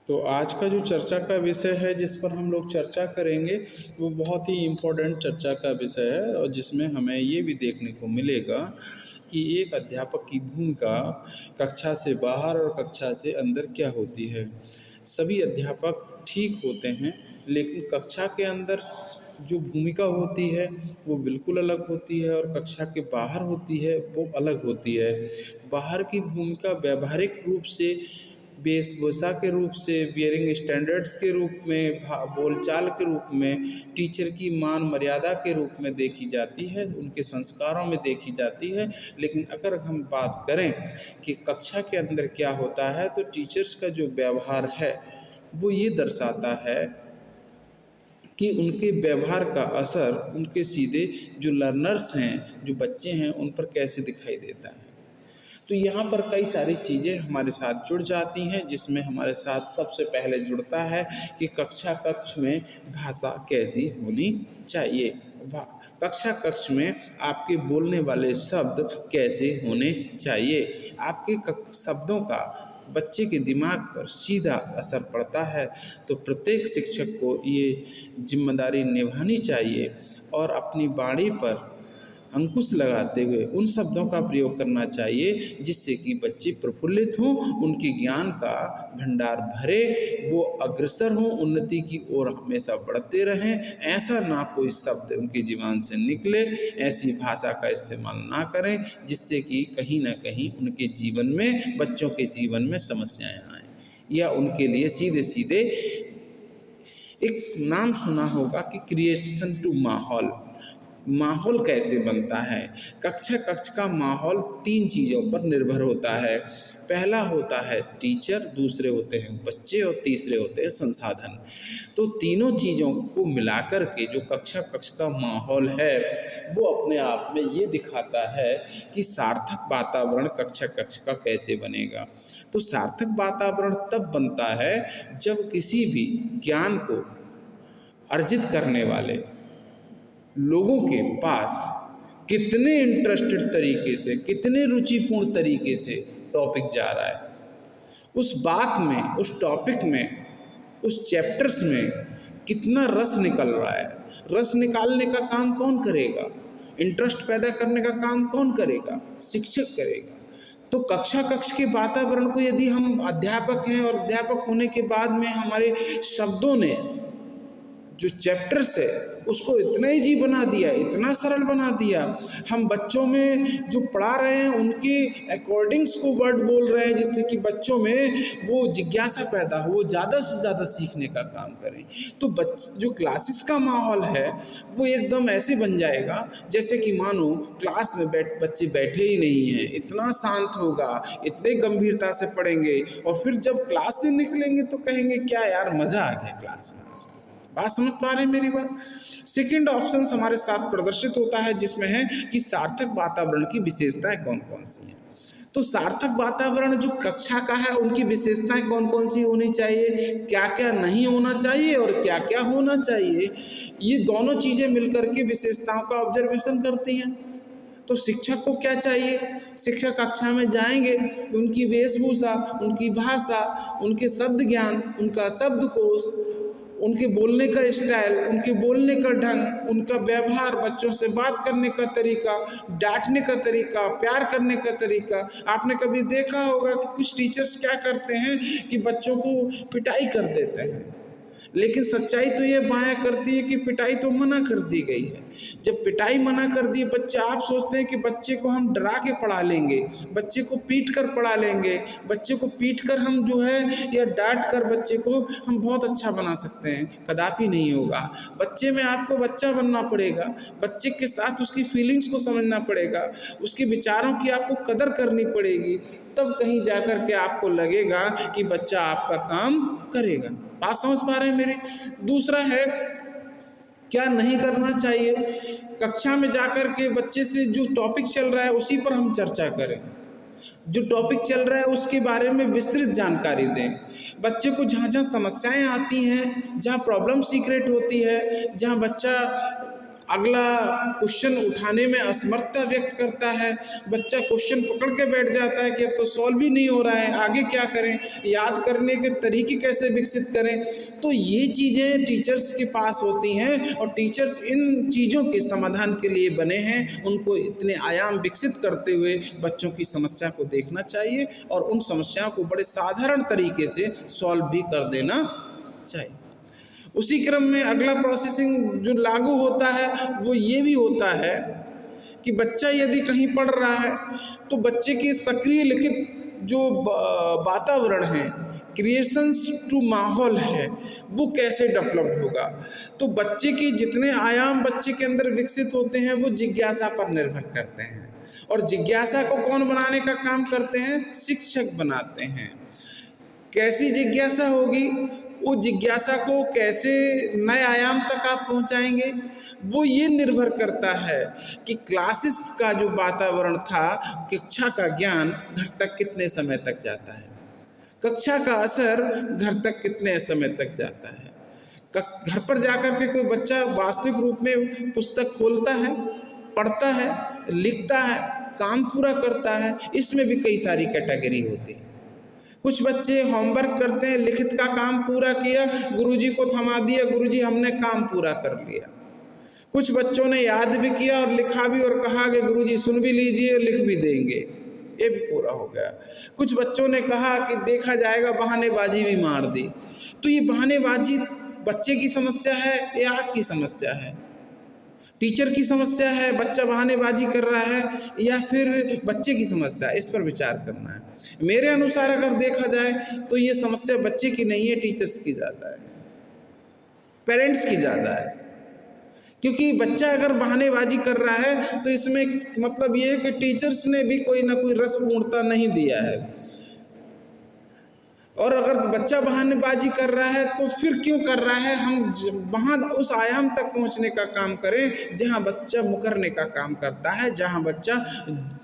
तो आज का जो चर्चा का विषय है जिस पर हम लोग चर्चा करेंगे वो बहुत ही इम्पोर्टेंट चर्चा का विषय है, और जिसमें हमें ये भी देखने को मिलेगा कि एक अध्यापक की भूमिका कक्षा से बाहर और कक्षा से अंदर क्या होती है। सभी अध्यापक ठीक होते हैं, लेकिन कक्षा के अंदर जो भूमिका होती है वो बिल्कुल अलग होती है, और कक्षा के बाहर होती है वो अलग होती है। बाहर की भूमिका व्यावहारिक रूप से, वेशभूषा के रूप से, वियरिंग स्टैंडर्ड्स के रूप में, बोलचाल के रूप में, टीचर की मान मर्यादा के रूप में देखी जाती है, उनके संस्कारों में देखी जाती है। लेकिन अगर हम बात करें कि कक्षा के अंदर क्या होता है, तो टीचर्स का जो व्यवहार है वो ये दर्शाता है कि उनके व्यवहार का असर उनके सीधे जो लर्नर्स हैं, जो बच्चे हैं, उन पर कैसे दिखाई देता है। तो यहाँ पर कई सारी चीज़ें हमारे साथ जुड़ जाती हैं, जिसमें हमारे साथ सबसे पहले जुड़ता है कि कक्ष में भाषा कैसी होनी चाहिए। कक्षा कक्ष में आपके बोलने वाले शब्द कैसे होने चाहिए। आपके शब्दों का बच्चे के दिमाग पर सीधा असर पड़ता है। तो प्रत्येक शिक्षक को ये जिम्मेदारी निभानी चाहिए और अपनी वाणी पर अंकुश लगाते हुए उन शब्दों का प्रयोग करना चाहिए जिससे कि बच्चे प्रफुल्लित हों, उनके ज्ञान का भंडार भरे, वो अग्रसर हों, उन्नति की ओर हमेशा बढ़ते रहें। ऐसा ना कोई शब्द उनकी जीवन से निकले, ऐसी भाषा का इस्तेमाल ना करें जिससे कि कहीं ना कहीं उनके जीवन में, बच्चों के जीवन में समस्याएं आएँ, या उनके लिए सीधे सीधे एक नाम सुना होगा कि क्रिएशन टू माहौल। माहौल कैसे बनता है? कक्षा कक्ष का माहौल 3 चीज़ों पर निर्भर होता है। पहला होता है टीचर, दूसरे होते हैं बच्चे, और तीसरे होते हैं संसाधन। तो तीनों चीज़ों को मिलाकर के जो कक्षा कक्ष का माहौल है वो अपने आप में ये दिखाता है कि सार्थक वातावरण कक्षा कक्ष का कैसे बनेगा। तो सार्थक वातावरण तब बनता है जब किसी भी ज्ञान को अर्जित करने वाले लोगों के पास कितने इंटरेस्टेड तरीके से, कितने रुचिपूर्ण तरीके से टॉपिक जा रहा है, उस बात में, उस टॉपिक में, उस चैप्टर्स में कितना रस निकल रहा है। रस निकालने का काम कौन करेगा? इंटरेस्ट पैदा करने का काम कौन करेगा? शिक्षक करेगा। तो कक्षा कक्ष के वातावरण को यदि हम अध्यापक हैं और अध्यापक होने के बाद में हमारे शब्दों ने जो चैप्टर्स है उसको इतना ईजी बना दिया, इतना सरल बना दिया, हम बच्चों में जो पढ़ा रहे हैं उनके अकॉर्डिंग्स को वर्ड बोल रहे हैं जिससे कि बच्चों में वो जिज्ञासा पैदा हो, वो ज़्यादा से ज़्यादा सीखने का काम करें। तो जो क्लासेस का माहौल है वो एकदम ऐसे बन जाएगा जैसे कि मानो क्लास में बच्चे बैठे ही नहीं हैं, इतना शांत होगा, इतने गंभीरता से पढ़ेंगे, और फिर जब क्लास से निकलेंगे तो कहेंगे क्या यार मज़ा आ गया क्लास में। बात समझ पा रहे हैं मेरी बात? सेकंड ऑप्शन हमारे साथ प्रदर्शित होता है जिसमें है कि सार्थक वातावरण की विशेषताएं कौन कौन सी हैं। तो सार्थक वातावरण जो कक्षा का है उनकी विशेषताएं कौन कौन सी होनी चाहिए, क्या क्या नहीं होना चाहिए और क्या क्या होना चाहिए, ये दोनों चीजें मिलकर के विशेषताओं का ऑब्जर्वेशन करती हैं। तो शिक्षक को क्या चाहिए? शिक्षक कक्षा में जाएंगे, उनकी वेशभूषा, उनकी भाषा, उनके शब्द ज्ञान, उनका शब्दकोश, उनके बोलने का स्टाइल, उनके बोलने का ढंग, उनका व्यवहार, बच्चों से बात करने का तरीका, डांटने का तरीका, प्यार करने का तरीका। आपने कभी देखा होगा कि कुछ टीचर्स क्या करते हैं कि बच्चों को पिटाई कर देते हैं, लेकिन सच्चाई तो ये बायां करती है कि पिटाई तो मना कर दी गई है। जब पिटाई मना कर दी बच्चे, आप सोचते हैं कि बच्चे को हम डरा के पढ़ा लेंगे, बच्चे को पीट कर पढ़ा लेंगे, बच्चे को पीट कर हम जो है या डांट कर बच्चे को हम बहुत अच्छा बना सकते हैं। कदापि नहीं होगा। बच्चे में आपको बच्चा बनना पड़ेगा, बच्चे के साथ उसकी फीलिंग्स को समझना पड़ेगा, उसके विचारों की आपको कदर करनी पड़ेगी, तब कहीं जाकर के आपको लगेगा कि बच्चा आपका काम करेगा। बात समझ पा रहे हैं मेरी? दूसरा है क्या नहीं करना चाहिए। कक्षा में जाकर के बच्चे से जो टॉपिक चल रहा है उसी पर हम चर्चा करें, जो टॉपिक चल रहा है उसके बारे में विस्तृत जानकारी दें। बच्चे को जहाँ जहाँ समस्याएं आती हैं, जहाँ प्रॉब्लम सीक्रेट होती है, जहाँ बच्चा अगला क्वेश्चन उठाने में असमर्थता व्यक्त करता है, बच्चा क्वेश्चन पकड़ के बैठ जाता है कि अब तो सॉल्व ही नहीं हो रहा है, आगे क्या करें, याद करने के तरीके कैसे विकसित करें। तो ये चीज़ें टीचर्स के पास होती हैं और टीचर्स इन चीज़ों के समाधान के लिए बने हैं। उनको इतने आयाम विकसित करते हुए बच्चों की समस्या को देखना चाहिए और उन समस्याओं को बड़े साधारण तरीके से सॉल्व भी कर देना चाहिए। उसी क्रम में अगला प्रोसेसिंग जो लागू होता है वो ये भी होता है कि बच्चा यदि कहीं पढ़ रहा है तो बच्चे के सक्रिय लिखित जो वातावरण है, क्रिएशंस टू माहौल है, वो कैसे डेवलप्ड होगा। तो बच्चे के जितने आयाम बच्चे के अंदर विकसित होते हैं वो जिज्ञासा पर निर्भर करते हैं, और जिज्ञासा को कौन बनाने का काम करते हैं, शिक्षक बनाते हैं। कैसी जिज्ञासा होगी, वो जिज्ञासा को कैसे नए आयाम तक आप पहुंचाएंगे, वो ये निर्भर करता है कि क्लासेस का जो वातावरण था, कक्षा का ज्ञान घर तक कितने समय तक जाता है, कक्षा का असर घर तक कितने समय तक जाता है। घर पर जाकर के कोई बच्चा वास्तविक रूप में पुस्तक खोलता है, पढ़ता है, लिखता है, काम पूरा करता है, इसमें भी कई सारी कैटेगरी होती है। कुछ बच्चे होमवर्क करते हैं, लिखित का काम पूरा किया, गुरुजी को थमा दिया, गुरुजी हमने काम पूरा कर लिया। कुछ बच्चों ने याद भी किया और लिखा भी और कहा कि गुरुजी सुन भी लीजिए, लिख भी देंगे, ये भी पूरा हो गया। कुछ बच्चों ने कहा कि देखा जाएगा, बहानेबाजी भी मार दी। तो ये बहानेबाजी बच्चे की समस्या है या आपकी समस्या है, टीचर की समस्या है, बच्चा बहानेबाजी कर रहा है, या फिर बच्चे की समस्या है, इस पर विचार करना है। मेरे अनुसार अगर देखा जाए तो ये समस्या बच्चे की नहीं है, टीचर्स की ज़्यादा है, पेरेंट्स की ज़्यादा है। क्योंकि बच्चा अगर बहानेबाजी कर रहा है तो इसमें मतलब ये है कि टीचर्स ने भी कोई ना कोई रसपूर्णता नहीं दिया है, और अगर बच्चा बहानेबाजी कर रहा है तो फिर क्यों कर रहा है, हम वहाँ उस आयाम तक पहुँचने का काम करें जहाँ बच्चा मुकरने का काम करता है, जहाँ बच्चा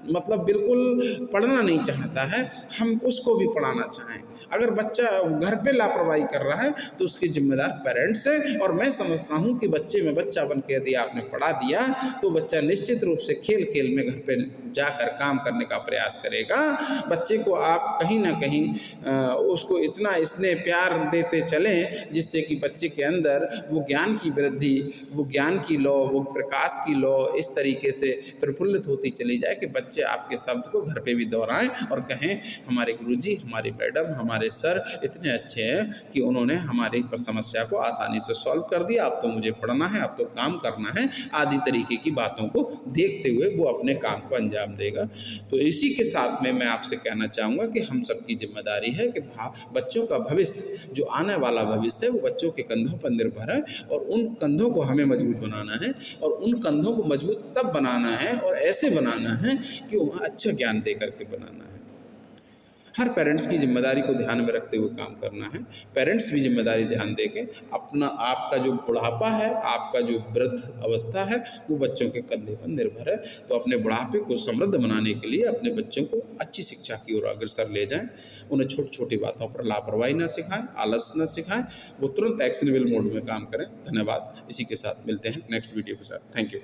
मतलब बिल्कुल पढ़ना नहीं चाहता है, हम उसको भी पढ़ाना चाहें। अगर बच्चा घर पे लापरवाही कर रहा है तो उसके जिम्मेदार पेरेंट्स हैं, और मैं समझता हूँ कि बच्चे में बच्चा बन के यदि आपने पढ़ा दिया तो बच्चा निश्चित रूप से खेल खेल में घर पे जाकर काम करने का प्रयास करेगा। बच्चे को आप कहीं ना कहीं उसको इतना स्नेह प्यार देते चलें जिससे कि बच्चे के अंदर वो ज्ञान की वृद्धि, वो ज्ञान की लौ, वो प्रकाश की लौ इस तरीके से प्रफुल्लित होती चली जाए कि बच्चे आपके शब्द को घर पे भी दोहराएं और कहें हमारे गुरुजी, हमारी मैडम, हमारे सर इतने अच्छे हैं कि उन्होंने हमारी समस्या को आसानी से सॉल्व कर दिया, अब तो मुझे पढ़ना है, अब तो काम करना है, आदि तरीके की बातों को देखते हुए वो अपने काम को अंजाम देगा। तो इसी के साथ में मैं आपसे कहना चाहूँगा कि हम सबकी जिम्मेदारी है कि बच्चों का भविष्य, जो आने वाला भविष्य है, वो बच्चों के कंधों पर निर्भर है, और उन कंधों को हमें मजबूत बनाना है, और उन कंधों को मजबूत तब बनाना है और ऐसे बनाना है कि वहाँ अच्छा ज्ञान दे करके बनाना है। हर पेरेंट्स की जिम्मेदारी को ध्यान में रखते हुए काम करना है। पेरेंट्स भी जिम्मेदारी ध्यान देके अपना, आपका जो बुढ़ापा है, आपका जो वृद्ध अवस्था है, वो बच्चों के कंधे पर निर्भर है। तो अपने बुढ़ापे को समृद्ध बनाने के लिए अपने बच्चों को अच्छी शिक्षा की ओर अग्रसर ले जाएं, उन्हें छोटी छोटी बातों पर लापरवाही न सिखाएं, आलस न सिखाएं, वो तुरंत एक्शनेबल मोड में काम करें। धन्यवाद। इसी के साथ मिलते हैं नेक्स्ट वीडियो के साथ। Thank you.